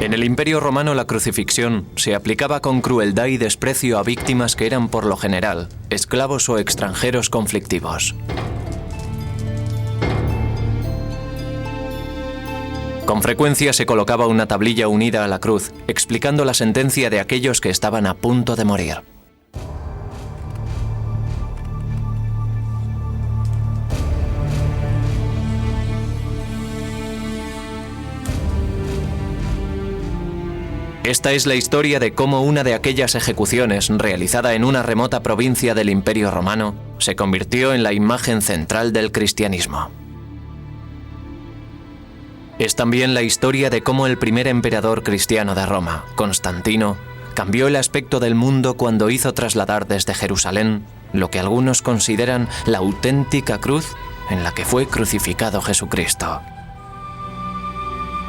En el Imperio Romano la crucifixión se aplicaba con crueldad y desprecio a víctimas que eran por lo general esclavos o extranjeros conflictivos. Con frecuencia se colocaba una tablilla unida a la cruz, explicando la sentencia de aquellos que estaban a punto de morir. Esta es la historia de cómo una de aquellas ejecuciones, realizada en una remota provincia del Imperio Romano, se convirtió en la imagen central del cristianismo. Es también la historia de cómo el primer emperador cristiano de Roma, Constantino, cambió el aspecto del mundo cuando hizo trasladar desde Jerusalén lo que algunos consideran la auténtica cruz en la que fue crucificado Jesucristo.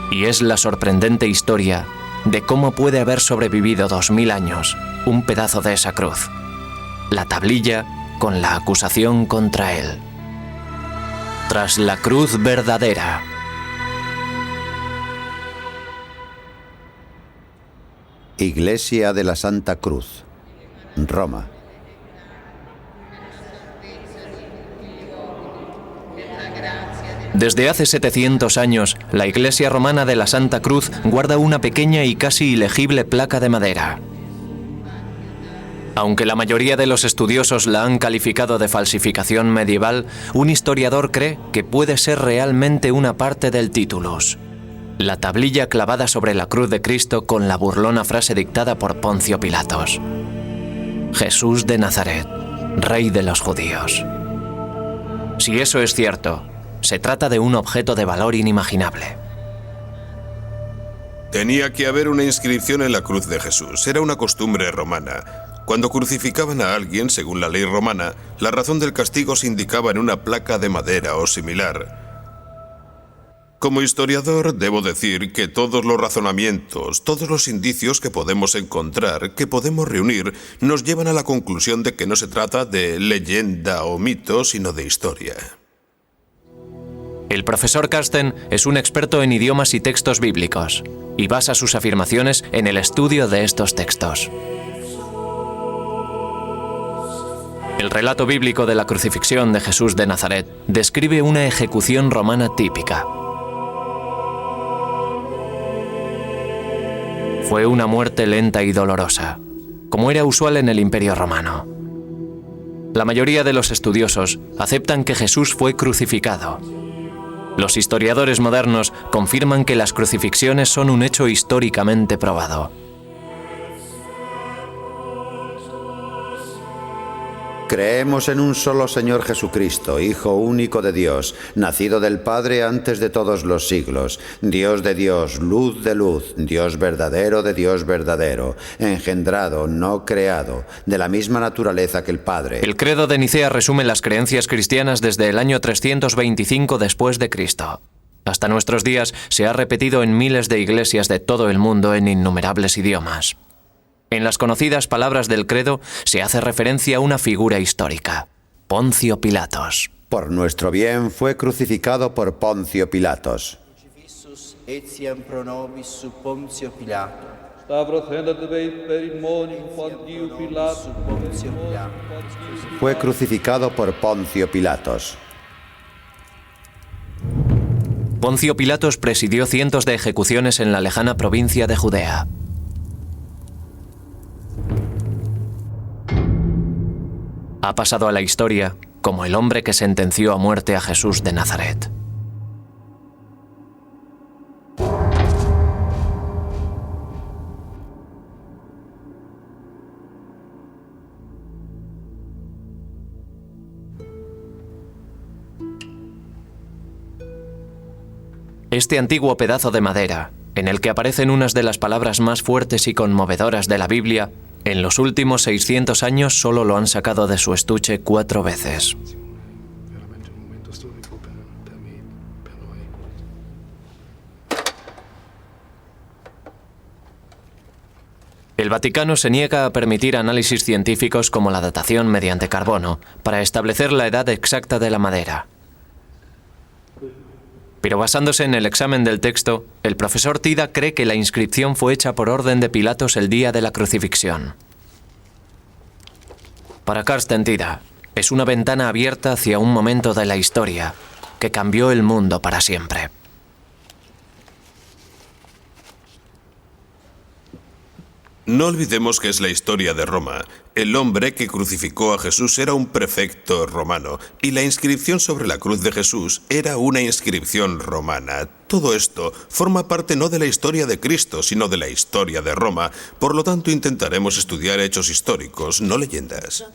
Y es la sorprendente historia de cómo puede haber sobrevivido 2000 años un pedazo de esa cruz, la tablilla con la acusación contra él. Tras la cruz verdadera. Iglesia de la Santa Cruz, Roma. Desde hace 700 años, la Iglesia Romana de la Santa Cruz guarda una pequeña y casi ilegible placa de madera. Aunque la mayoría de los estudiosos la han calificado de falsificación medieval, un historiador cree que puede ser realmente una parte del titulus. La tablilla clavada sobre la cruz de Cristo con la burlona frase dictada por Poncio Pilatos: Jesús de Nazaret, Rey de los judíos. Si eso es cierto, se trata de un objeto de valor inimaginable. Tenía que haber una inscripción en la cruz de Jesús. Era una costumbre romana. Cuando crucificaban a alguien, según la ley romana, la razón del castigo se indicaba en una placa de madera o similar. Como historiador, debo decir que todos los razonamientos, todos los indicios que podemos encontrar, que podemos reunir, nos llevan a la conclusión de que no se trata de leyenda o mito, sino de historia. El profesor Carsten es un experto en idiomas y textos bíblicos, y basa sus afirmaciones en el estudio de estos textos. El relato bíblico de la crucifixión de Jesús de Nazaret describe una ejecución romana típica. Fue una muerte lenta y dolorosa, como era usual en el Imperio Romano. La mayoría de los estudiosos aceptan que Jesús fue crucificado. Los historiadores modernos confirman que las crucifixiones son un hecho históricamente probado. Creemos en un solo Señor Jesucristo, Hijo único de Dios, nacido del Padre antes de todos los siglos, Dios de Dios, luz de luz, Dios verdadero de Dios verdadero, engendrado, no creado, de la misma naturaleza que el Padre. El credo de Nicea resume las creencias cristianas desde el año 325 después de Cristo. Hasta nuestros días se ha repetido en miles de iglesias de todo el mundo en innumerables idiomas. En las conocidas palabras del credo se hace referencia a una figura histórica: Poncio Pilatos. Por nuestro bien fue crucificado por Poncio Pilatos. Fue crucificado por Poncio Pilatos. Poncio Pilatos presidió cientos de ejecuciones en la lejana provincia de Judea. Ha pasado a la historia como el hombre que sentenció a muerte a Jesús de Nazaret. Este antiguo pedazo de madera, en el que aparecen unas de las palabras más fuertes y conmovedoras de la Biblia, en los últimos 600 años solo lo han sacado de su estuche 4 veces. El Vaticano se niega a permitir análisis científicos como la datación mediante carbono para establecer la edad exacta de la madera. Pero basándose en el examen del texto, el profesor Tida cree que la inscripción fue hecha por orden de Pilatos el día de la crucifixión. Para Carsten Tida, es una ventana abierta hacia un momento de la historia que cambió el mundo para siempre. No olvidemos que es la historia de Roma. El hombre que crucificó a Jesús era un prefecto romano y la inscripción sobre la cruz de Jesús era una inscripción romana. Todo esto forma parte no de la historia de Cristo, sino de la historia de Roma. Por lo tanto, intentaremos estudiar hechos históricos, no leyendas.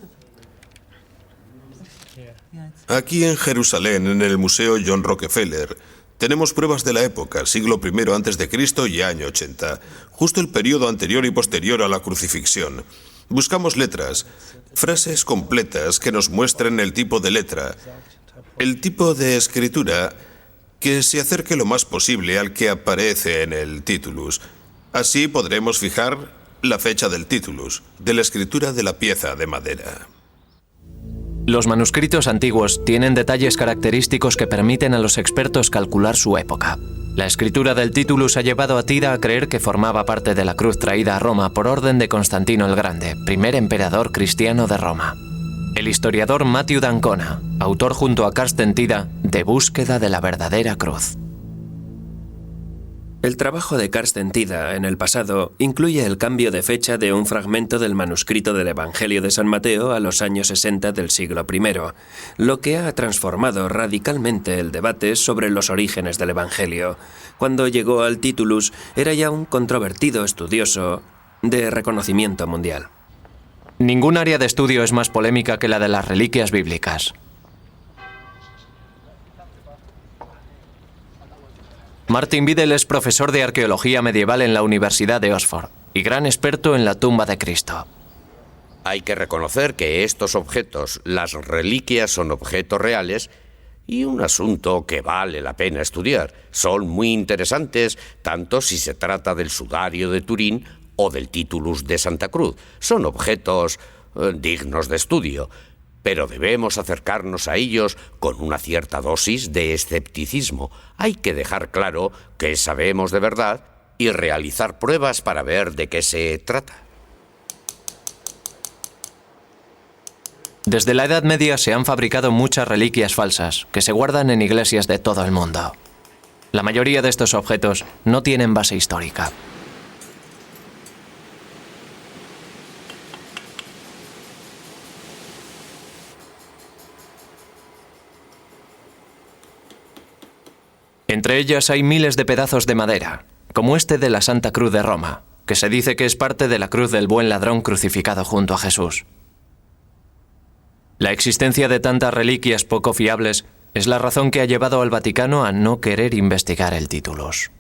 Aquí en Jerusalén, en el Museo John Rockefeller, tenemos pruebas de la época, siglo I a.C. y año 80, justo el periodo anterior y posterior a la crucifixión. Buscamos letras, frases completas que nos muestren el tipo de letra, el tipo de escritura que se acerque lo más posible al que aparece en el titulus. Así podremos fijar la fecha del titulus, de la escritura de la pieza de madera. Los manuscritos antiguos tienen detalles característicos que permiten a los expertos calcular su época. La escritura del Titulus ha llevado a Tida a creer que formaba parte de la cruz traída a Roma por orden de Constantino el Grande, primer emperador cristiano de Roma. El historiador Matthew d'Ancona, autor junto a Carsten Tida de Búsqueda de la verdadera cruz. El trabajo de Carsten Tida en el pasado incluye el cambio de fecha de un fragmento del manuscrito del Evangelio de San Mateo a los años 60 del siglo I, lo que ha transformado radicalmente el debate sobre los orígenes del Evangelio. Cuando llegó al Titulus, era ya un controvertido estudioso de reconocimiento mundial. Ningún área de estudio es más polémica que la de las reliquias bíblicas. Martin Biddle es profesor de arqueología medieval en la Universidad de Oxford y gran experto en la tumba de Cristo. Hay que reconocer que estos objetos, las reliquias, son objetos reales y un asunto que vale la pena estudiar. Son muy interesantes, tanto si se trata del sudario de Turín o del Titulus de Santa Cruz. Son objetos dignos de estudio, pero debemos acercarnos a ellos con una cierta dosis de escepticismo. Hay que dejar claro que sabemos de verdad y realizar pruebas para ver de qué se trata. Desde la Edad Media se han fabricado muchas reliquias falsas que se guardan en iglesias de todo el mundo. La mayoría de estos objetos no tienen base histórica. Entre ellas hay miles de pedazos de madera, como este de la Santa Cruz de Roma, que se dice que es parte de la cruz del buen ladrón crucificado junto a Jesús. La existencia de tantas reliquias poco fiables es la razón que ha llevado al Vaticano a no querer investigar el Titulus.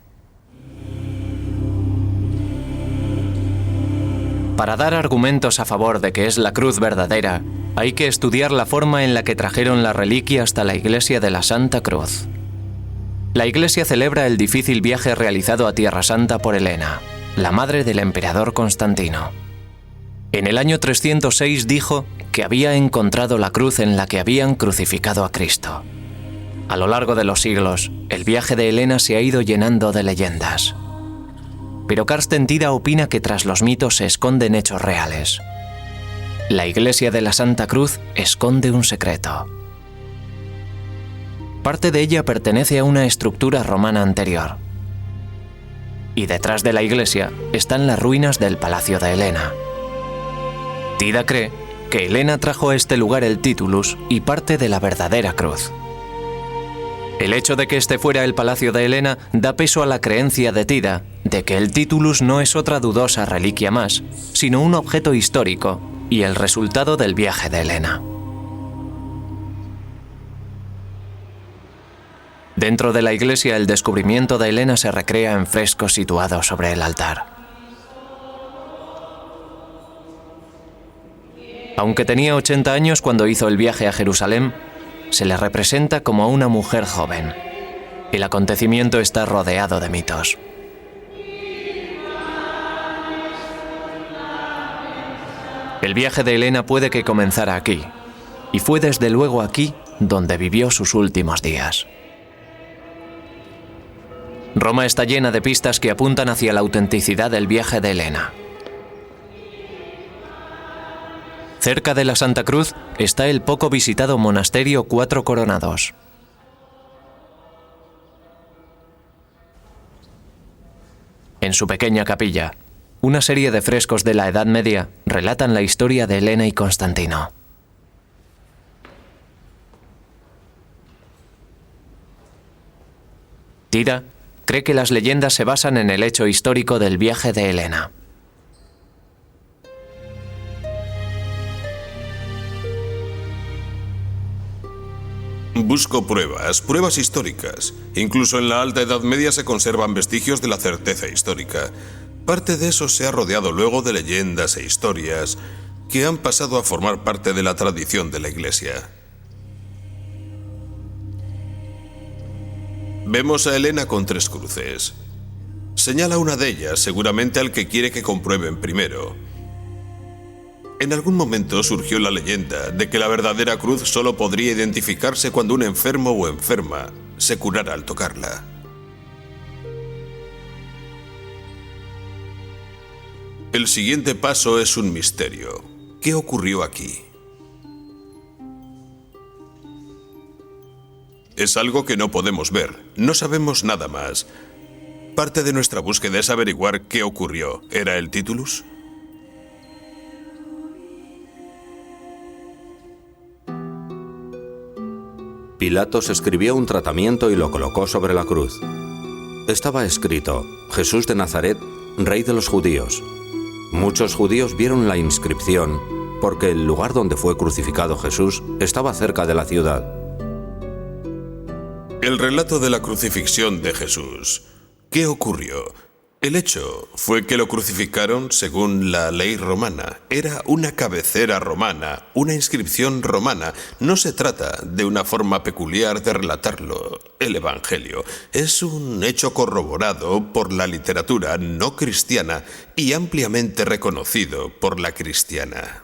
Para dar argumentos a favor de que es la cruz verdadera, hay que estudiar la forma en la que trajeron la reliquia hasta la iglesia de la Santa Cruz. La Iglesia celebra el difícil viaje realizado a Tierra Santa por Helena, la madre del emperador Constantino. En el año 306 dijo que había encontrado la cruz en la que habían crucificado a Cristo. A lo largo de los siglos, el viaje de Helena se ha ido llenando de leyendas. Pero Carsten Tida opina que tras los mitos se esconden hechos reales. La Iglesia de la Santa Cruz esconde un secreto. Parte de ella pertenece a una estructura romana anterior. Y detrás de la iglesia están las ruinas del Palacio de Helena. Tida cree que Helena trajo a este lugar el Titulus y parte de la verdadera cruz. El hecho de que este fuera el Palacio de Helena da peso a la creencia de Tida de que el Titulus no es otra dudosa reliquia más, sino un objeto histórico y el resultado del viaje de Helena. Dentro de la iglesia, el descubrimiento de Helena se recrea en frescos situados sobre el altar. Aunque tenía 80 años cuando hizo el viaje a Jerusalén, se le representa como a una mujer joven. El acontecimiento está rodeado de mitos. El viaje de Helena puede que comenzara aquí, y fue desde luego aquí donde vivió sus últimos días. Roma está llena de pistas que apuntan hacia la autenticidad del viaje de Helena. Cerca de la Santa Cruz está el poco visitado monasterio Cuatro Coronados. En su pequeña capilla, una serie de frescos de la Edad Media relatan la historia de Helena y Constantino. Tida cree que las leyendas se basan en el hecho histórico del viaje de Helena. Busco pruebas históricas. Incluso en la Alta Edad Media se conservan vestigios de la certeza histórica. Parte de eso se ha rodeado luego de leyendas e historias que han pasado a formar parte de la tradición de la Iglesia. Vemos a Helena con 3 cruces. Señala una de ellas, seguramente al que quiere que comprueben primero. En algún momento surgió la leyenda de que la verdadera cruz solo podría identificarse cuando un enfermo o enferma se curara al tocarla. El siguiente paso es un misterio. ¿Qué ocurrió aquí? Es algo que no podemos ver. No sabemos nada más. Parte de nuestra búsqueda es averiguar qué ocurrió. ¿Era el titulus? Pilatos escribió un tratamiento y lo colocó sobre la cruz. Estaba escrito: Jesús de Nazaret, Rey de los Judíos. Muchos judíos vieron la inscripción porque el lugar donde fue crucificado Jesús estaba cerca de la ciudad. El relato de la crucifixión de Jesús. ¿Qué ocurrió? El hecho fue que lo crucificaron según la ley romana. Era una cabecera romana, una inscripción romana. No se trata de una forma peculiar de relatarlo. El Evangelio es un hecho corroborado por la literatura no cristiana y ampliamente reconocido por la cristiana.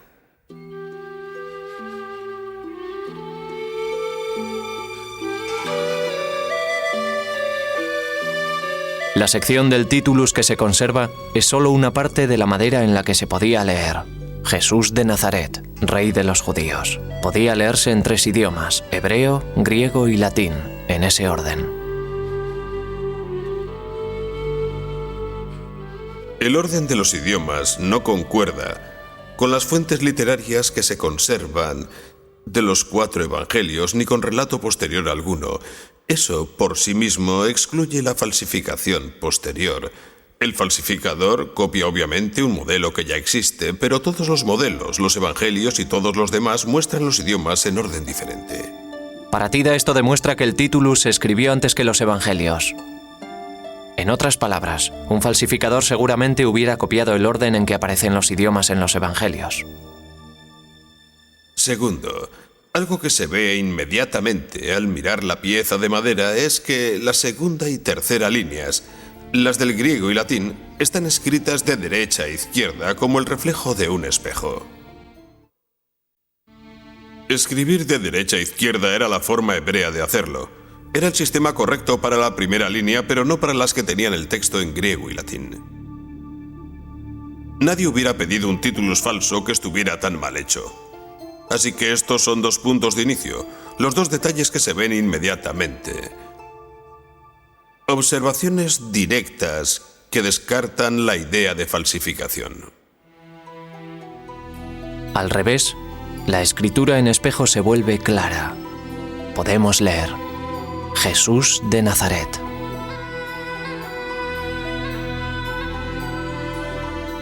La sección del titulus que se conserva es solo una parte de la madera en la que se podía leer: Jesús de Nazaret, Rey de los Judíos. Podía leerse en 3 idiomas: hebreo, griego y latín, en ese orden. El orden de los idiomas no concuerda con las fuentes literarias que se conservan de los 4 evangelios ni con relato posterior alguno. Eso por sí mismo excluye la falsificación posterior. El falsificador copia obviamente un modelo que ya existe, pero todos los modelos, los evangelios y todos los demás muestran los idiomas en orden diferente. Para Tida esto demuestra que el titulus se escribió antes que los evangelios. En otras palabras, un falsificador seguramente hubiera copiado el orden en que aparecen los idiomas en los evangelios. Segundo, algo que se ve inmediatamente al mirar la pieza de madera es que la segunda y tercera líneas, las del griego y latín, están escritas de derecha a izquierda como el reflejo de un espejo. Escribir de derecha a izquierda era la forma hebrea de hacerlo. Era el sistema correcto para la primera línea, pero no para las que tenían el texto en griego y latín. Nadie hubiera pedido un titulus falso que estuviera tan mal hecho. Así que estos son 2 puntos de inicio, los 2 detalles que se ven inmediatamente. Observaciones directas que descartan la idea de falsificación. Al revés, la escritura en espejo se vuelve clara. Podemos leer: Jesús de Nazaret.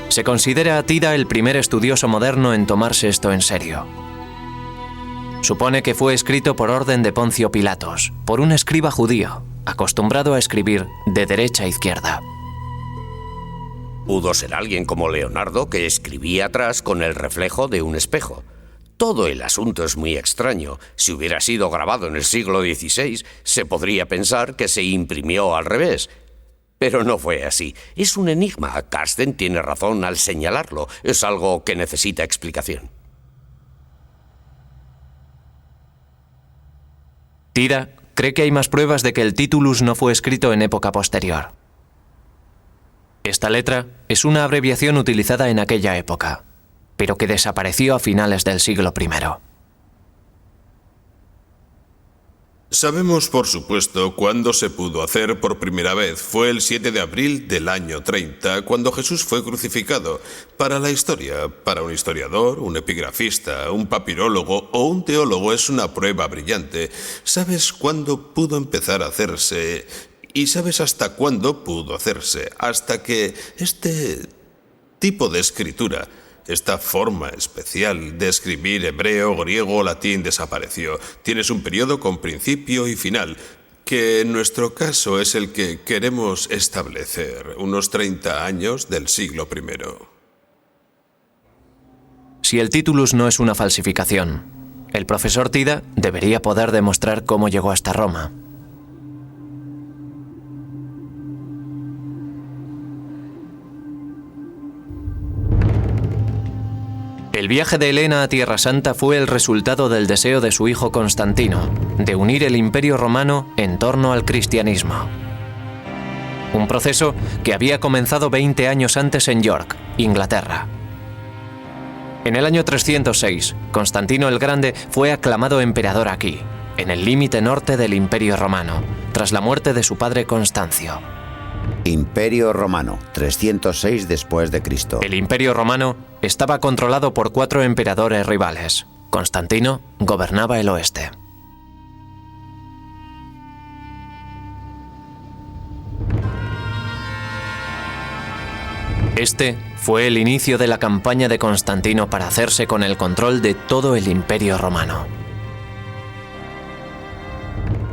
Se considera a Tida el primer estudioso moderno en tomarse esto en serio. Supone que fue escrito por orden de Poncio Pilatos, por un escriba judío, acostumbrado a escribir de derecha a izquierda. Pudo ser alguien como Leonardo que escribía atrás con el reflejo de un espejo. Todo el asunto es muy extraño. Si hubiera sido grabado en el siglo XVI, se podría pensar que se imprimió al revés. Pero no fue así. Es un enigma. Carsten tiene razón al señalarlo. Es algo que necesita explicación. Tida cree que hay más pruebas de que el Titulus no fue escrito en época posterior. Esta letra es una abreviación utilizada en aquella época, pero que desapareció a finales del siglo I. Sabemos, por supuesto, cuándo se pudo hacer por primera vez. Fue el 7 de abril del año 30, cuando Jesús fue crucificado. Para la historia, para un historiador, un epigrafista, un papirólogo o un teólogo es una prueba brillante. ¿Sabes cuándo pudo empezar a hacerse? ¿Y sabes hasta cuándo pudo hacerse? Hasta que este tipo de escritura, esta forma especial de escribir hebreo, griego o latín desapareció. Tienes un periodo con principio y final, que en nuestro caso es el que queremos establecer, unos 30 años del siglo I. Si el Titulus no es una falsificación, el profesor Tida debería poder demostrar cómo llegó hasta Roma. El viaje de Helena a Tierra Santa fue el resultado del deseo de su hijo Constantino de unir el Imperio Romano en torno al cristianismo. Un proceso que había comenzado 20 años antes en York, Inglaterra. En el año 306, Constantino el Grande fue aclamado emperador aquí, en el límite norte del Imperio Romano, tras la muerte de su padre Constancio. Imperio Romano, 306 después de Cristo. El Imperio Romano estaba controlado por 4 emperadores rivales. Constantino gobernaba el oeste. Este fue el inicio de la campaña de Constantino para hacerse con el control de todo el Imperio Romano.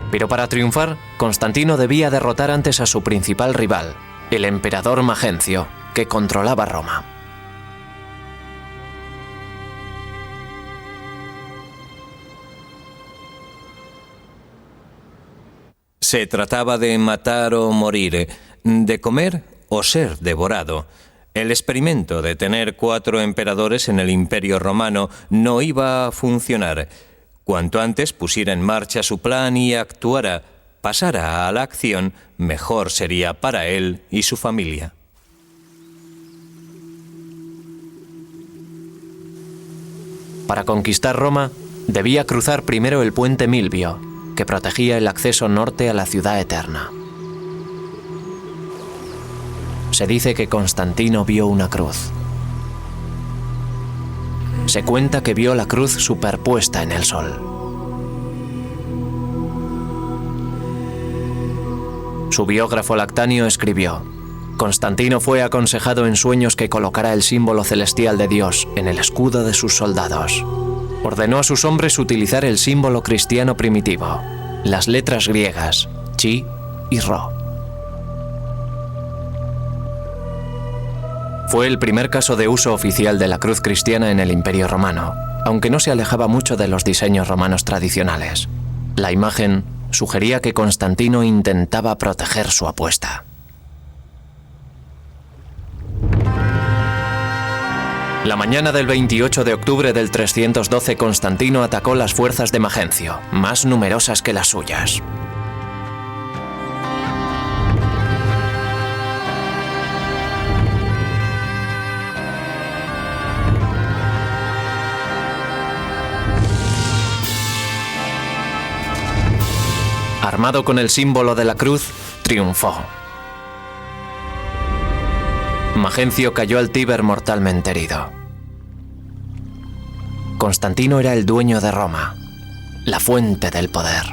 Pero para triunfar, Constantino debía derrotar antes a su principal rival, el emperador Magencio, que controlaba Roma. Se trataba de matar o morir, de comer o ser devorado. El experimento de tener 4 emperadores en el Imperio Romano no iba a funcionar. Cuanto antes pusiera en marcha su plan y actuara, pasara a la acción, mejor sería para él y su familia. Para conquistar Roma, debía cruzar primero el puente Milvio, que protegía el acceso norte a la ciudad eterna. Se dice que Constantino vio una cruz. Se cuenta que vio la cruz superpuesta en el sol. Su biógrafo Lactanio escribió: Constantino fue aconsejado en sueños que colocara el símbolo celestial de Dios en el escudo de sus soldados. Ordenó a sus hombres utilizar el símbolo cristiano primitivo, las letras griegas, chi y rho. Fue el primer caso de uso oficial de la cruz cristiana en el Imperio Romano, aunque no se alejaba mucho de los diseños romanos tradicionales. La imagen sugería que Constantino intentaba proteger su apuesta. La mañana del 28 de octubre del 312, Constantino atacó las fuerzas de Magencio, más numerosas que las suyas. Armado con el símbolo de la cruz, triunfó. Magencio cayó al Tíber mortalmente herido. Constantino era el dueño de Roma, la fuente del poder.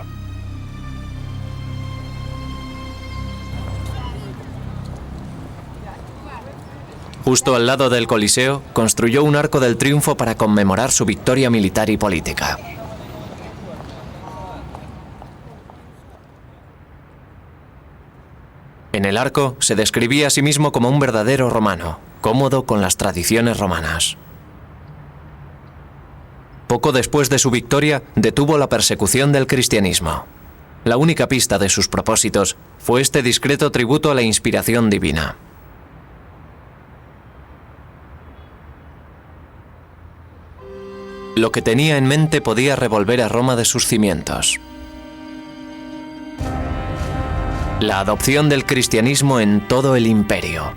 Justo al lado del Coliseo, construyó un arco del triunfo para conmemorar su victoria militar y política. En el arco se describía a sí mismo como un verdadero romano, cómodo con las tradiciones romanas. Poco después de su victoria, detuvo la persecución del cristianismo. La única pista de sus propósitos fue este discreto tributo a la inspiración divina. Lo que tenía en mente podía revolver a Roma de sus cimientos. la adopción del cristianismo en todo el imperio.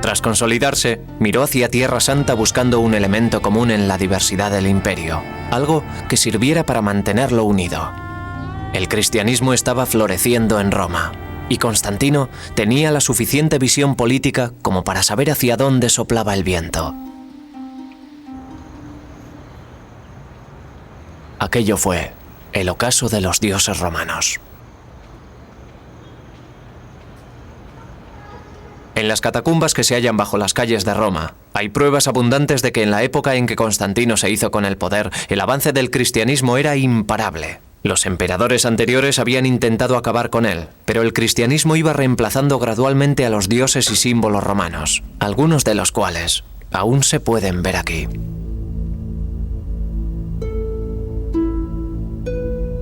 Tras consolidarse, miró hacia Tierra Santa buscando un elemento común en la diversidad del imperio, algo que sirviera para mantenerlo unido. El cristianismo estaba floreciendo en Roma, y Constantino tenía la suficiente visión política como para saber hacia dónde soplaba el viento. Aquello fue el ocaso de los dioses romanos. En las catacumbas que se hallan bajo las calles de Roma, hay pruebas abundantes de que en la época en que Constantino se hizo con el poder, el avance del cristianismo era imparable. Los emperadores anteriores habían intentado acabar con él, pero el cristianismo iba reemplazando gradualmente a los dioses y símbolos romanos, algunos de los cuales aún se pueden ver aquí.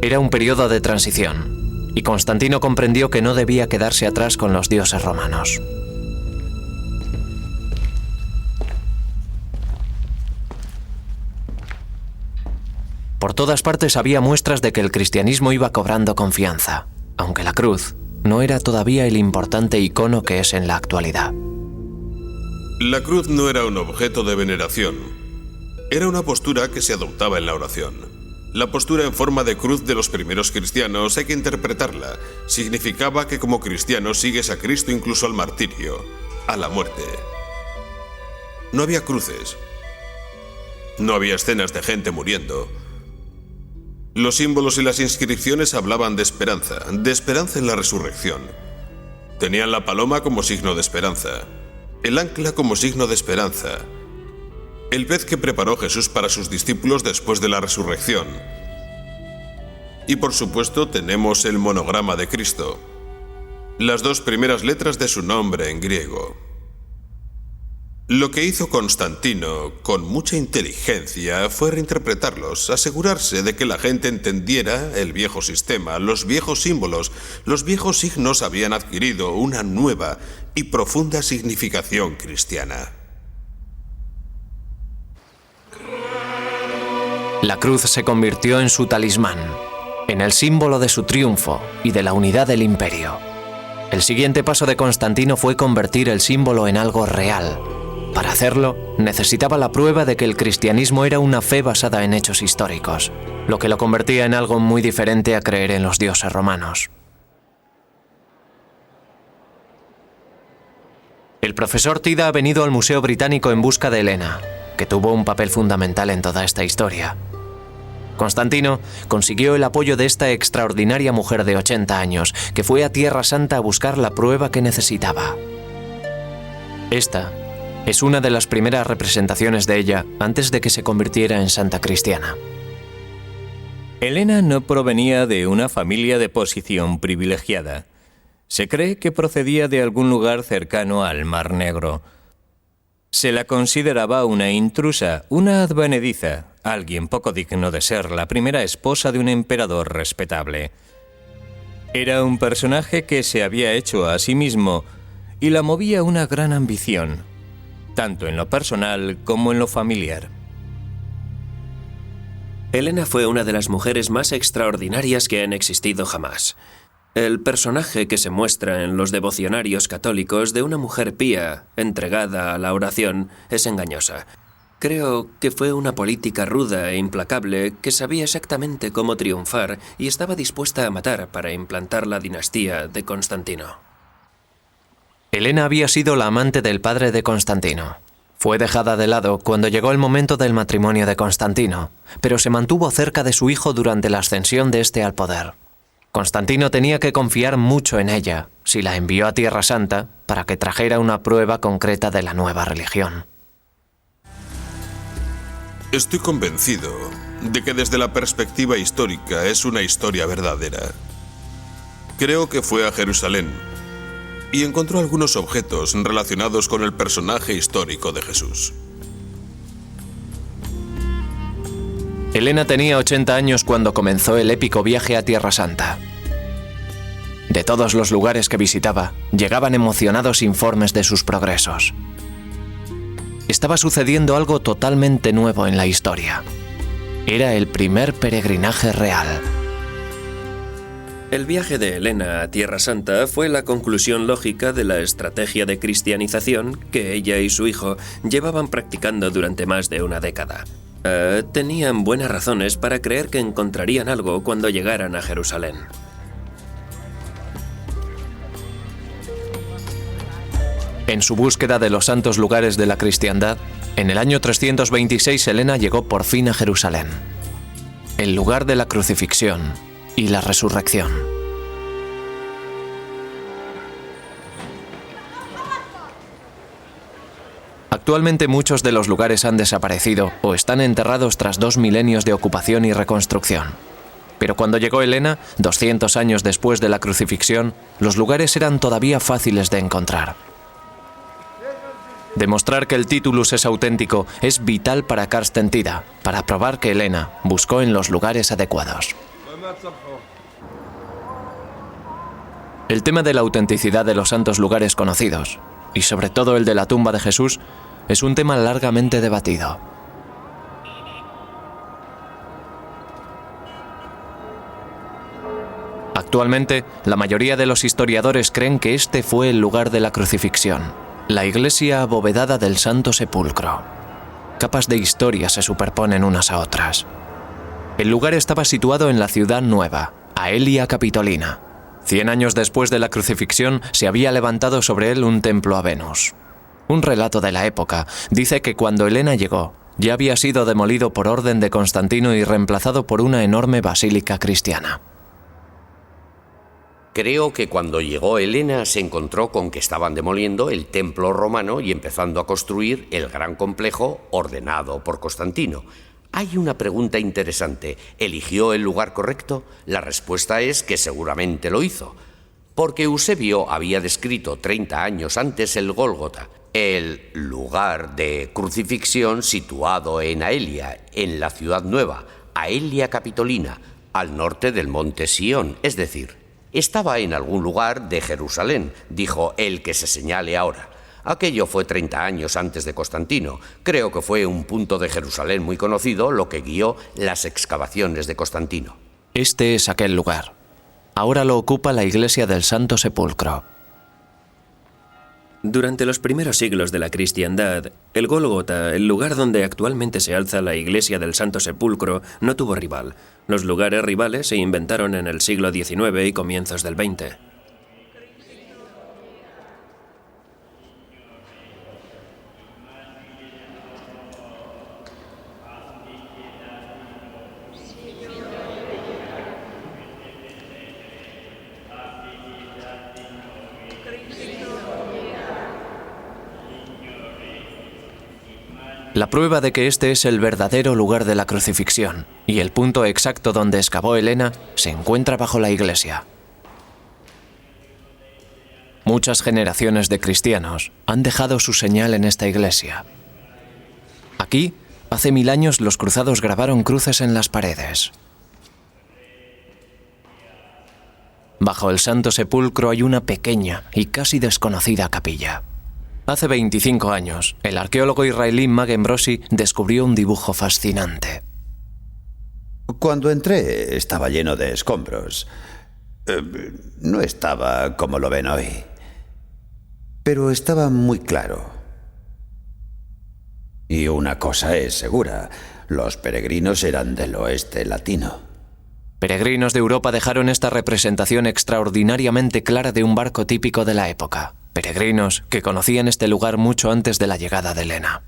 Era un periodo de transición, y Constantino comprendió que no debía quedarse atrás con los dioses romanos. Por todas partes había muestras de que el cristianismo iba cobrando confianza, aunque la cruz no era todavía el importante icono que es en la actualidad. La cruz no era un objeto de veneración. Era una postura que se adoptaba en la oración. La postura en forma de cruz de los primeros cristianos hay que interpretarla. Significaba que como cristiano sigues a Cristo incluso al martirio, a la muerte. No había cruces. No había escenas de gente muriendo. Los símbolos y las inscripciones hablaban de esperanza en la resurrección. Tenían la paloma como signo de esperanza, el ancla como signo de esperanza, el pez que preparó Jesús para sus discípulos después de la resurrección. Y por supuesto tenemos el monograma de Cristo, las dos primeras letras de su nombre en griego. Lo que hizo Constantino, con mucha inteligencia, fue reinterpretarlos, asegurarse de que la gente entendiera el viejo sistema, los viejos símbolos, los viejos signos habían adquirido una nueva y profunda significación cristiana. La cruz se convirtió en su talismán, en el símbolo de su triunfo y de la unidad del imperio. El siguiente paso de Constantino fue convertir el símbolo en algo real. Para hacerlo, necesitaba la prueba de que el cristianismo era una fe basada en hechos históricos, lo que lo convertía en algo muy diferente a creer en los dioses romanos. El profesor Tida ha venido al Museo Británico en busca de Helena, que tuvo un papel fundamental en toda esta historia. Constantino consiguió el apoyo de esta extraordinaria mujer de 80 años, que fue a Tierra Santa a buscar la prueba que necesitaba. Esta es una de las primeras representaciones de ella antes de que se convirtiera en santa cristiana. Helena no provenía de una familia de posición privilegiada. Se cree que procedía de algún lugar cercano al Mar Negro. Se la consideraba una intrusa, una advenediza, alguien poco digno de ser la primera esposa de un emperador respetable. Era un personaje que se había hecho a sí mismo y la movía una gran ambición, tanto en lo personal como en lo familiar. Helena fue una de las mujeres más extraordinarias que han existido jamás. El personaje que se muestra en los devocionarios católicos de una mujer pía, entregada a la oración, es engañosa. Creo que fue una política ruda e implacable que sabía exactamente cómo triunfar y estaba dispuesta a matar para implantar la dinastía de Constantino. Helena había sido la amante del padre de Constantino. Fue dejada de lado cuando llegó el momento del matrimonio de Constantino, pero se mantuvo cerca de su hijo durante la ascensión de este al poder. Constantino tenía que confiar mucho en ella, si la envió a Tierra Santa para que trajera una prueba concreta de la nueva religión. Estoy convencido de que desde la perspectiva histórica es una historia verdadera. Creo que fue a Jerusalén y encontró algunos objetos relacionados con el personaje histórico de Jesús. Helena tenía 80 años cuando comenzó el épico viaje a Tierra Santa. De todos los lugares que visitaba, llegaban emocionados informes de sus progresos. Estaba sucediendo algo totalmente nuevo en la historia. Era el primer peregrinaje real. El viaje de Helena a Tierra Santa fue la conclusión lógica de la estrategia de cristianización que ella y su hijo llevaban practicando durante más de una década. Tenían buenas razones para creer que encontrarían algo cuando llegaran a Jerusalén. En su búsqueda de los santos lugares de la cristiandad, en el año 326 Helena llegó por fin a Jerusalén, el lugar de la crucifixión y la resurrección. Actualmente muchos de los lugares han desaparecido o están enterrados tras 2 milenios de ocupación y reconstrucción. Pero cuando llegó Helena, 200 años después de la crucifixión, los lugares eran todavía fáciles de encontrar. Demostrar que el Titulus es auténtico es vital para Carsten Tida, para probar que Helena buscó en los lugares adecuados. El tema de la autenticidad de los santos lugares conocidos, y sobre todo el de la tumba de Jesús, es un tema largamente debatido. Actualmente, la mayoría de los historiadores creen que este fue el lugar de la crucifixión, la iglesia abovedada del Santo Sepulcro. Capas de historia se superponen unas a otras. El lugar estaba situado en la ciudad nueva, Aelia Capitolina. 100 años después de la crucifixión se había levantado sobre él un templo a Venus. Un relato de la época dice que cuando Helena llegó, ya había sido demolido por orden de Constantino y reemplazado por una enorme basílica cristiana. Creo que cuando llegó Helena se encontró con que estaban demoliendo el templo romano y empezando a construir el gran complejo ordenado por Constantino. Hay una pregunta interesante. ¿Eligió el lugar correcto? La respuesta es que seguramente lo hizo, porque Eusebio había descrito 30 años antes el Gólgota, el lugar de crucifixión situado en Aelia, en la ciudad nueva, Aelia Capitolina, al norte del monte Sión, es decir, estaba en algún lugar de Jerusalén, dijo el que se señale ahora. Aquello fue 30 años antes de Constantino. Creo que fue un punto de Jerusalén muy conocido lo que guió las excavaciones de Constantino. Este es aquel lugar. Ahora lo ocupa la iglesia del Santo Sepulcro. Durante los primeros siglos de la cristiandad, el Gólgota, el lugar donde actualmente se alza la iglesia del Santo Sepulcro, no tuvo rival. Los lugares rivales se inventaron en el siglo XIX y comienzos del XX. La prueba de que este es el verdadero lugar de la crucifixión y el punto exacto donde excavó Helena se encuentra bajo la iglesia. Muchas generaciones de cristianos han dejado su señal en esta iglesia. Aquí, hace 1000 años, los cruzados grabaron cruces en las paredes. Bajo el Santo Sepulcro hay una pequeña y casi desconocida capilla. Hace 25 años, el arqueólogo israelí Magen Brossi descubrió un dibujo fascinante. Cuando entré estaba lleno de escombros. No estaba como lo ven hoy, pero estaba muy claro. Y una cosa es segura, los peregrinos eran del oeste latino. Peregrinos de Europa dejaron esta representación extraordinariamente clara de un barco típico de la época. Peregrinos que conocían este lugar mucho antes de la llegada de Helena.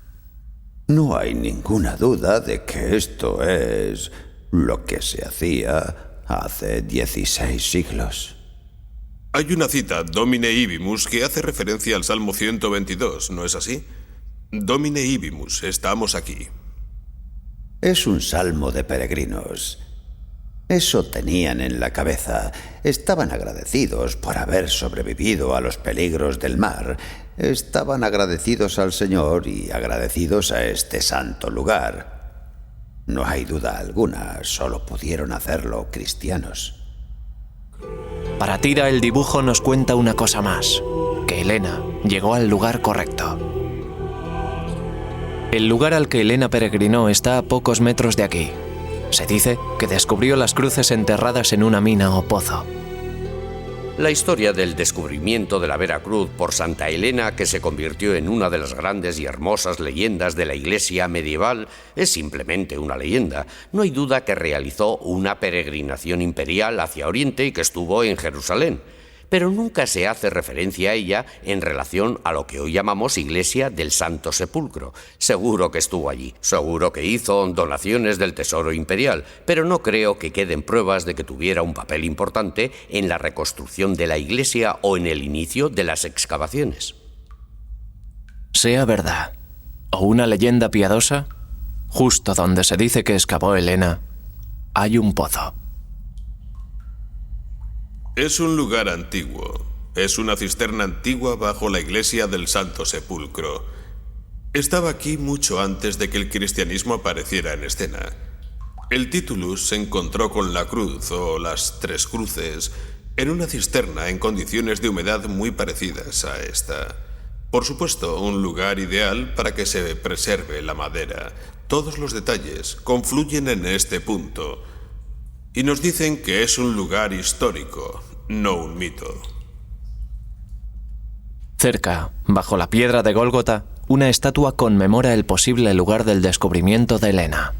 No hay ninguna duda de que esto es lo que se hacía hace 16 siglos. Hay una cita, Domine Ibimus, que hace referencia al Salmo 122, ¿no es así? Domine Ibimus, estamos aquí. Es un salmo de peregrinos. Eso tenían en la cabeza. Estaban agradecidos por haber sobrevivido a los peligros del mar. Estaban agradecidos al Señor y agradecidos a este santo lugar. No hay duda alguna, solo pudieron hacerlo cristianos. Para Tida, el dibujo nos cuenta una cosa más, que Helena llegó al lugar correcto. El lugar al que Helena peregrinó está a pocos metros de aquí, Se dice que descubrió las cruces enterradas en una mina o pozo. La historia del descubrimiento de la Vera Cruz por Santa Elena, que se convirtió en una de las grandes y hermosas leyendas de la Iglesia medieval, es simplemente una leyenda. No hay duda que realizó una peregrinación imperial hacia Oriente y que estuvo en Jerusalén, pero nunca se hace referencia a ella en relación a lo que hoy llamamos Iglesia del Santo Sepulcro. Seguro que estuvo allí, seguro que hizo donaciones del tesoro imperial, pero no creo que queden pruebas de que tuviera un papel importante en la reconstrucción de la iglesia o en el inicio de las excavaciones. Sea verdad o una leyenda piadosa, justo donde se dice que excavó Elena, hay un pozo. Es un lugar antiguo. Es una cisterna antigua bajo la iglesia del Santo Sepulcro. Estaba aquí mucho antes de que el cristianismo apareciera en escena. El Titulus se encontró con la cruz, o las tres cruces, en una cisterna en condiciones de humedad muy parecidas a esta. Por supuesto, un lugar ideal para que se preserve la madera. Todos los detalles confluyen en este punto. Y nos dicen que es un lugar histórico, no un mito. Cerca, bajo la piedra de Gólgota, una estatua conmemora el posible lugar del descubrimiento de Elena.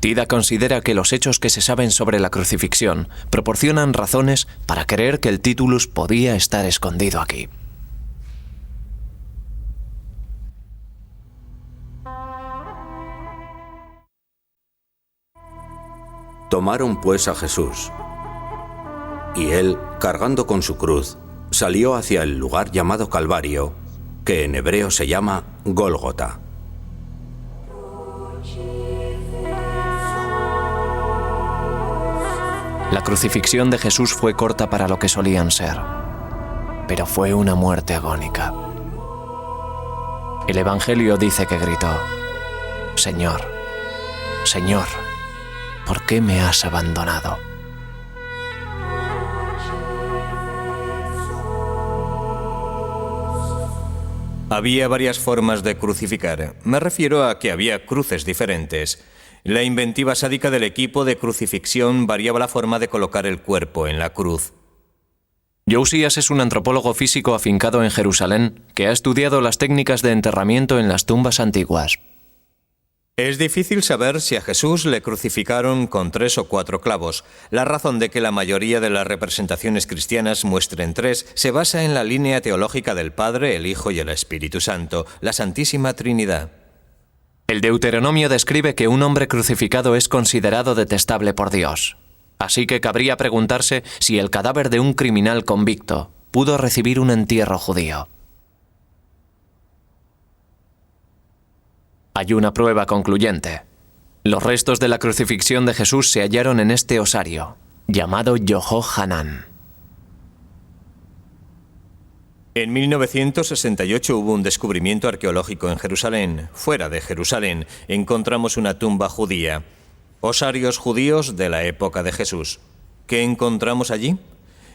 Tida considera que los hechos que se saben sobre la crucifixión proporcionan razones para creer que el Titulus podía estar escondido aquí. Tomaron pues a Jesús, y él, cargando con su cruz, salió hacia el lugar llamado Calvario, que en hebreo se llama Gólgota. La crucifixión de Jesús fue corta para lo que solían ser, pero fue una muerte agónica. El Evangelio dice que gritó: Señor, Señor, ¿por qué me has abandonado? Había varias formas de crucificar. Me refiero a que había cruces diferentes. La inventiva sádica del equipo de crucifixión variaba la forma de colocar el cuerpo en la cruz. Josias es un antropólogo físico afincado en Jerusalén que ha estudiado las técnicas de enterramiento en las tumbas antiguas. Es difícil saber si a Jesús le crucificaron con 3 o 4 clavos. La razón de que la mayoría de las representaciones cristianas muestren 3 se basa en la línea teológica del Padre, el Hijo y el Espíritu Santo, la Santísima Trinidad. El Deuteronomio describe que un hombre crucificado es considerado detestable por Dios. Así que cabría preguntarse si el cadáver de un criminal convicto pudo recibir un entierro judío. Hay una prueba concluyente. Los restos de la crucifixión de Jesús se hallaron en este osario, llamado Yohohanan. En 1968 hubo un descubrimiento arqueológico en Jerusalén. Fuera de Jerusalén encontramos una tumba judía. Osarios judíos de la época de Jesús. ¿Qué encontramos allí?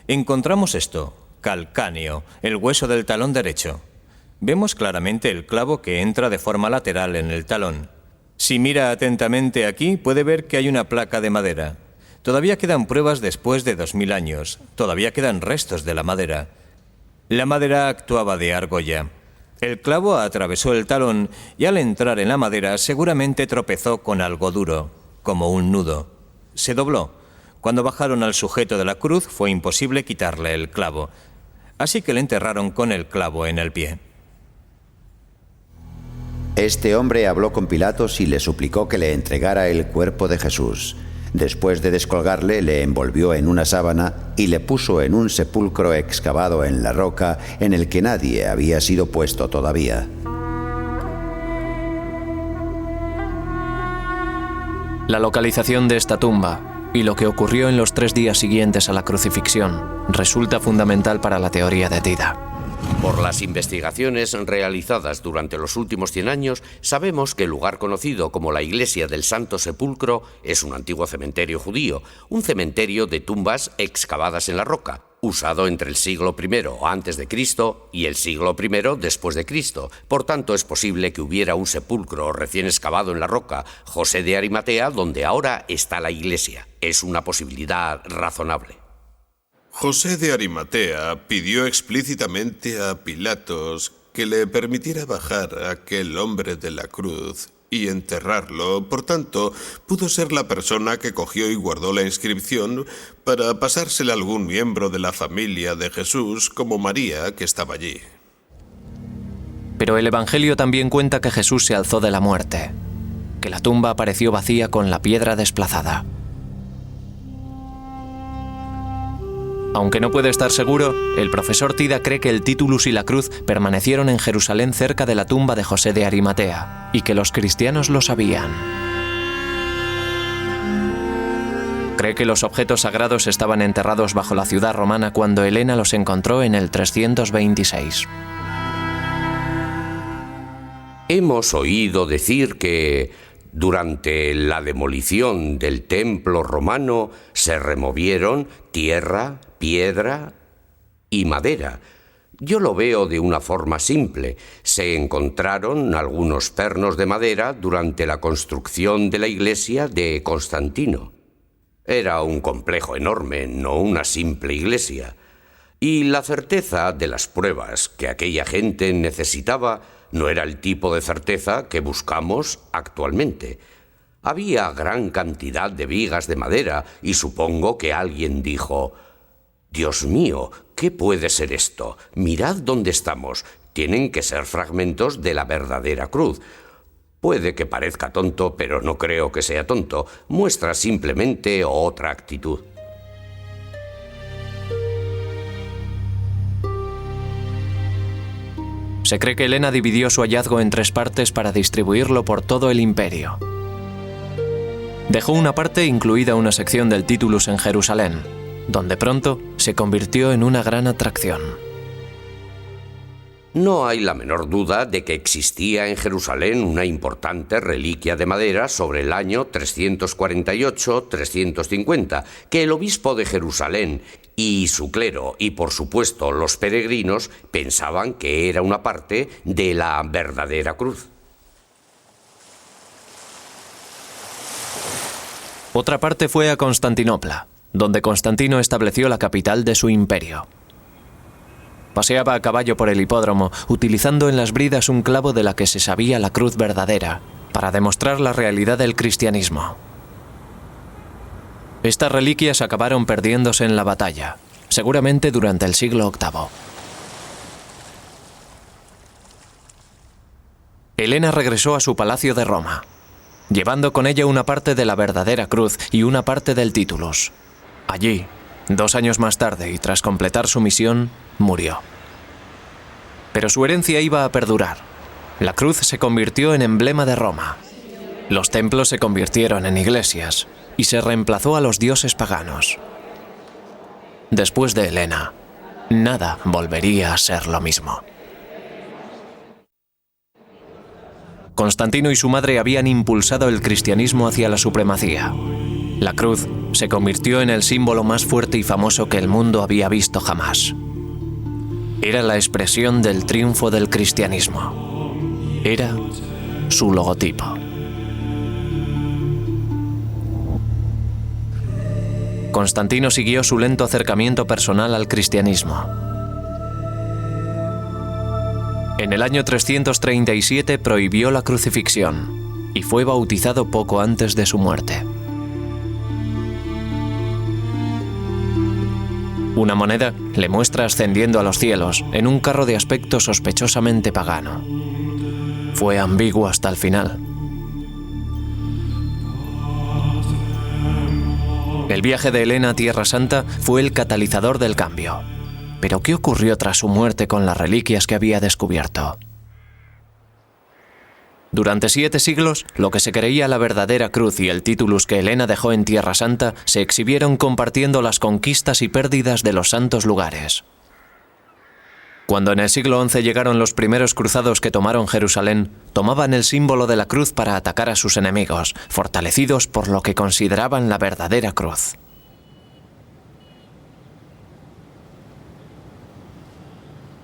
Encontramos esto: calcáneo, el hueso del talón derecho. Vemos claramente el clavo que entra de forma lateral en el talón. Si mira atentamente aquí, puede ver que hay una placa de madera. Todavía quedan pruebas después de 2000 años. Todavía quedan restos de la madera. La madera actuaba de argolla. El clavo atravesó el talón y al entrar en la madera seguramente tropezó con algo duro, como un nudo. Se dobló. Cuando bajaron al sujeto de la cruz fue imposible quitarle el clavo. Así que le enterraron con el clavo en el pie. Este hombre habló con Pilatos y le suplicó que le entregara el cuerpo de Jesús. Después de descolgarle, le envolvió en una sábana y le puso en un sepulcro excavado en la roca en el que nadie había sido puesto todavía. La localización de esta tumba y lo que ocurrió en los 3 días siguientes a la crucifixión resulta fundamental para la teoría de Tida. Por las investigaciones realizadas durante los últimos 100 años, sabemos que el lugar conocido como la Iglesia del Santo Sepulcro es un antiguo cementerio judío, un cementerio de tumbas excavadas en la roca, usado entre el siglo I antes de Cristo y el siglo I después de Cristo. Por tanto, es posible que hubiera un sepulcro recién excavado en la roca, José de Arimatea, donde ahora está la iglesia. Es una posibilidad razonable. José de Arimatea pidió explícitamente a Pilatos que le permitiera bajar a aquel hombre de la cruz y enterrarlo. Por tanto, pudo ser la persona que cogió y guardó la inscripción para pasársela a algún miembro de la familia de Jesús, como María, que estaba allí. Pero el Evangelio también cuenta que Jesús se alzó de la muerte, que la tumba apareció vacía con la piedra desplazada. Aunque no puede estar seguro, el profesor Tida cree que el titulus y la cruz permanecieron en Jerusalén cerca de la tumba de José de Arimatea, y que los cristianos lo sabían. Cree que los objetos sagrados estaban enterrados bajo la ciudad romana cuando Helena los encontró en el 326. Hemos oído decir que durante la demolición del templo romano se removieron tierra, piedra y madera. Yo lo veo de una forma simple. Se encontraron algunos pernos de madera durante la construcción de la iglesia de Constantino. Era un complejo enorme, no una simple iglesia. Y la certeza de las pruebas que aquella gente necesitaba no era el tipo de certeza que buscamos actualmente. Había gran cantidad de vigas de madera y supongo que alguien dijo: «Dios mío, ¿qué puede ser esto? Mirad dónde estamos. Tienen que ser fragmentos de la verdadera cruz». Puede que parezca tonto, pero no creo que sea tonto. Muestra simplemente otra actitud. Se cree que Helena dividió su hallazgo en 3 partes para distribuirlo por todo el imperio. Dejó una parte, incluida una sección del titulus, en Jerusalén, donde pronto se convirtió en una gran atracción. No hay la menor duda de que existía en Jerusalén una importante reliquia de madera sobre el año 348-350, que el obispo de Jerusalén y su clero, y por supuesto los peregrinos, pensaban que era una parte de la verdadera cruz. Otra parte fue a Constantinopla, donde Constantino estableció la capital de su imperio. Paseaba a caballo por el hipódromo, utilizando en las bridas un clavo de la que se sabía la cruz verdadera, para demostrar la realidad del cristianismo. Estas reliquias acabaron perdiéndose en la batalla, seguramente durante el siglo VIII. Helena regresó a su palacio de Roma, llevando con ella una parte de la verdadera cruz y una parte del titulus. Allí, 2 años más tarde y tras completar su misión, murió. Pero su herencia iba a perdurar. La cruz se convirtió en emblema de Roma. Los templos se convirtieron en iglesias y se reemplazó a los dioses paganos. Después de Helena, nada volvería a ser lo mismo. Constantino y su madre habían impulsado el cristianismo hacia la supremacía. La cruz se convirtió en el símbolo más fuerte y famoso que el mundo había visto jamás. Era la expresión del triunfo del cristianismo. Era su logotipo. Constantino siguió su lento acercamiento personal al cristianismo. En el año 337 prohibió la crucifixión y fue bautizado poco antes de su muerte. Una moneda le muestra ascendiendo a los cielos en un carro de aspecto sospechosamente pagano. Fue ambiguo hasta el final. El viaje de Helena a Tierra Santa fue el catalizador del cambio. Pero ¿qué ocurrió tras su muerte con las reliquias que había descubierto? Durante 7 siglos, lo que se creía la verdadera cruz y el titulus que Helena dejó en Tierra Santa se exhibieron compartiendo las conquistas y pérdidas de los santos lugares. Cuando en el siglo XI llegaron los primeros cruzados que tomaron Jerusalén, tomaban el símbolo de la cruz para atacar a sus enemigos, fortalecidos por lo que consideraban la verdadera cruz.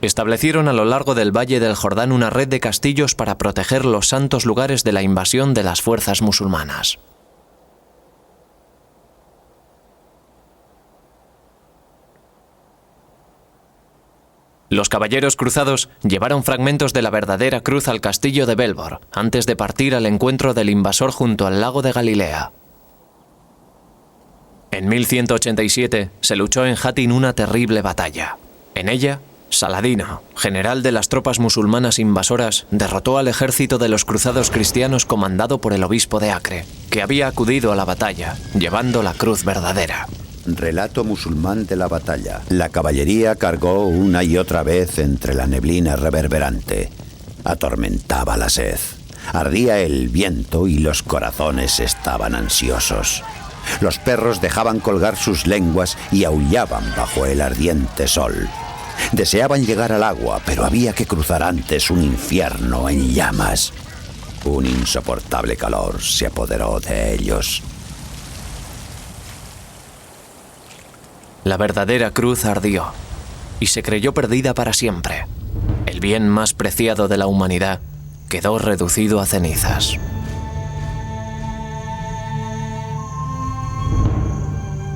Establecieron a lo largo del Valle del Jordán una red de castillos para proteger los santos lugares de la invasión de las fuerzas musulmanas. Los caballeros cruzados llevaron fragmentos de la verdadera cruz al castillo de Belbor, antes de partir al encuentro del invasor junto al lago de Galilea. En 1187 se luchó en Hattin una terrible batalla. En ella, Saladino, general de las tropas musulmanas invasoras, derrotó al ejército de los cruzados cristianos comandado por el obispo de Acre, que había acudido a la batalla, llevando la cruz verdadera. Relato musulmán de la batalla. La caballería cargó una y otra vez entre la neblina reverberante. Atormentaba la sed. Ardía el viento y los corazones estaban ansiosos. Los perros dejaban colgar sus lenguas y aullaban bajo el ardiente sol. Deseaban llegar al agua, pero había que cruzar antes un infierno en llamas. Un insoportable calor se apoderó de ellos. La verdadera cruz ardió y se creyó perdida para siempre. El bien más preciado de la humanidad quedó reducido a cenizas.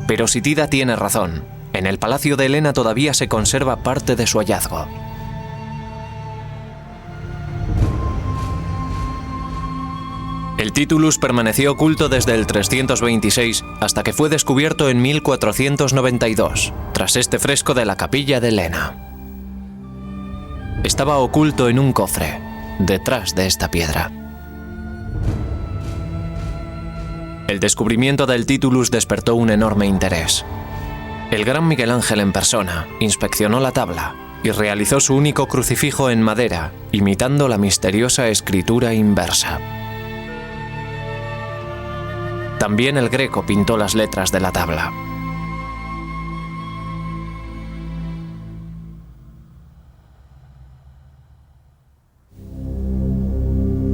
Pero si Tida tiene razón, en el palacio de Helena todavía se conserva parte de su hallazgo. El Titulus permaneció oculto desde el 326 hasta que fue descubierto en 1492, tras este fresco de la capilla de Helena. Estaba oculto en un cofre, detrás de esta piedra. El descubrimiento del Titulus despertó un enorme interés. El gran Miguel Ángel en persona inspeccionó la tabla y realizó su único crucifijo en madera, imitando la misteriosa escritura inversa. También el Greco pintó las letras de la tabla.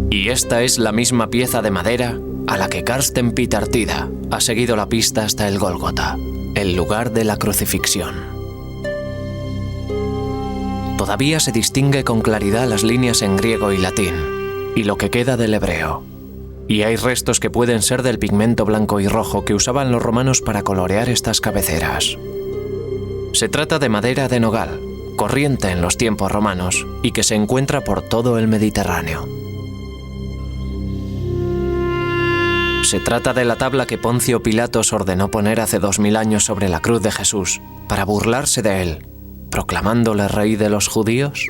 Y esta es la misma pieza de madera a la que Carsten Peter Tida ha seguido la pista hasta el Gólgota, el lugar de la crucifixión. Todavía se distingue con claridad las líneas en griego y latín, y lo que queda del hebreo. Y hay restos que pueden ser del pigmento blanco y rojo que usaban los romanos para colorear estas cabeceras. Se trata de madera de nogal, corriente en los tiempos romanos y que se encuentra por todo el Mediterráneo. Se trata de la tabla que Poncio Pilatos ordenó poner hace 2000 años sobre la cruz de Jesús para burlarse de él, proclamándole rey de los judíos.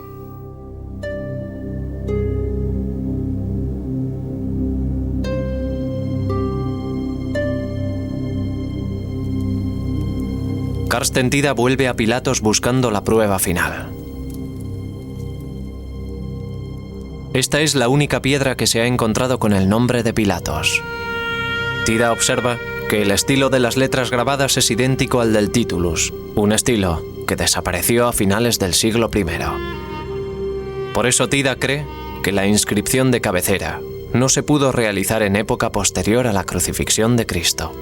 Carsten Tida vuelve a Pilatos buscando la prueba final. Esta es la única piedra que se ha encontrado con el nombre de Pilatos. Tida observa que el estilo de las letras grabadas es idéntico al del Titulus, un estilo que desapareció a finales del siglo I. Por eso Tida cree que la inscripción de cabecera no se pudo realizar en época posterior a la crucifixión de Cristo.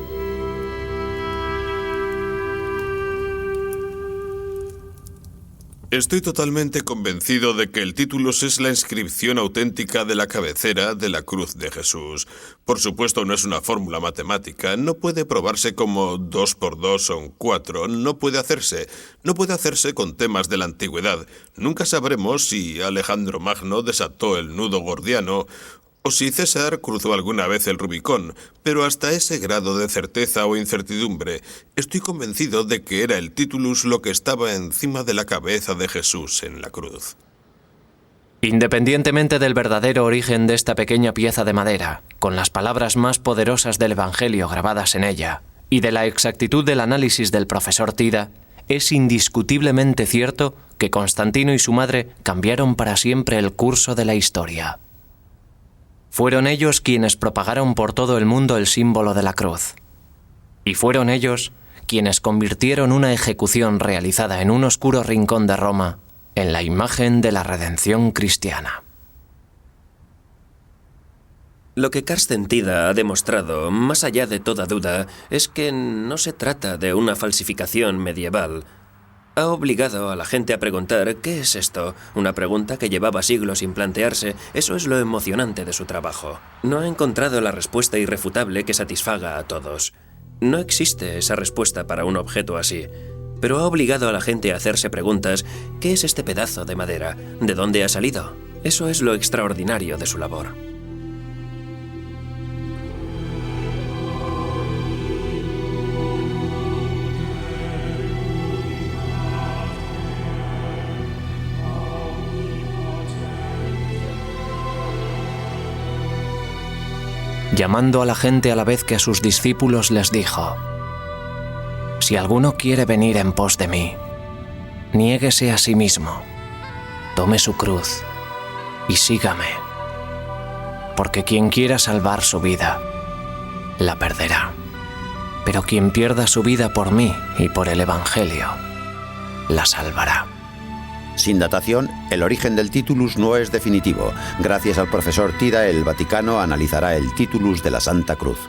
Estoy totalmente convencido de que el Titulus es la inscripción auténtica de la cabecera de la cruz de Jesús. Por supuesto, no es una fórmula matemática, no puede probarse como 2 por 2 son 4, no puede hacerse con temas de la antigüedad. Nunca sabremos si Alejandro Magno desató el nudo gordiano o si César cruzó alguna vez el Rubicón, pero hasta ese grado de certeza o incertidumbre, estoy convencido de que era el Titulus lo que estaba encima de la cabeza de Jesús en la cruz. Independientemente del verdadero origen de esta pequeña pieza de madera, con las palabras más poderosas del Evangelio grabadas en ella, y de la exactitud del análisis del profesor Tida, es indiscutiblemente cierto que Constantino y su madre cambiaron para siempre el curso de la historia. Fueron ellos quienes propagaron por todo el mundo el símbolo de la cruz. Y fueron ellos quienes convirtieron una ejecución realizada en un oscuro rincón de Roma en la imagen de la redención cristiana. Lo que Carsten Tida ha demostrado, más allá de toda duda, es que no se trata de una falsificación medieval. Ha obligado a la gente a preguntar ¿qué es esto? Una pregunta que llevaba siglos sin plantearse. Eso es lo emocionante de su trabajo. No ha encontrado la respuesta irrefutable que satisfaga a todos. No existe esa respuesta para un objeto así. Pero ha obligado a la gente a hacerse preguntas ¿qué es este pedazo de madera? ¿De dónde ha salido? Eso es lo extraordinario de su labor. Llamando a la gente a la vez que a sus discípulos les dijo: Si alguno quiere venir en pos de mí, niéguese a sí mismo, tome su cruz y sígame. Porque quien quiera salvar su vida, la perderá. Pero quien pierda su vida por mí y por el Evangelio, la salvará. Sin datación, el origen del Titulus no es definitivo. Gracias al profesor Tida, el Vaticano analizará el Titulus de la Santa Cruz.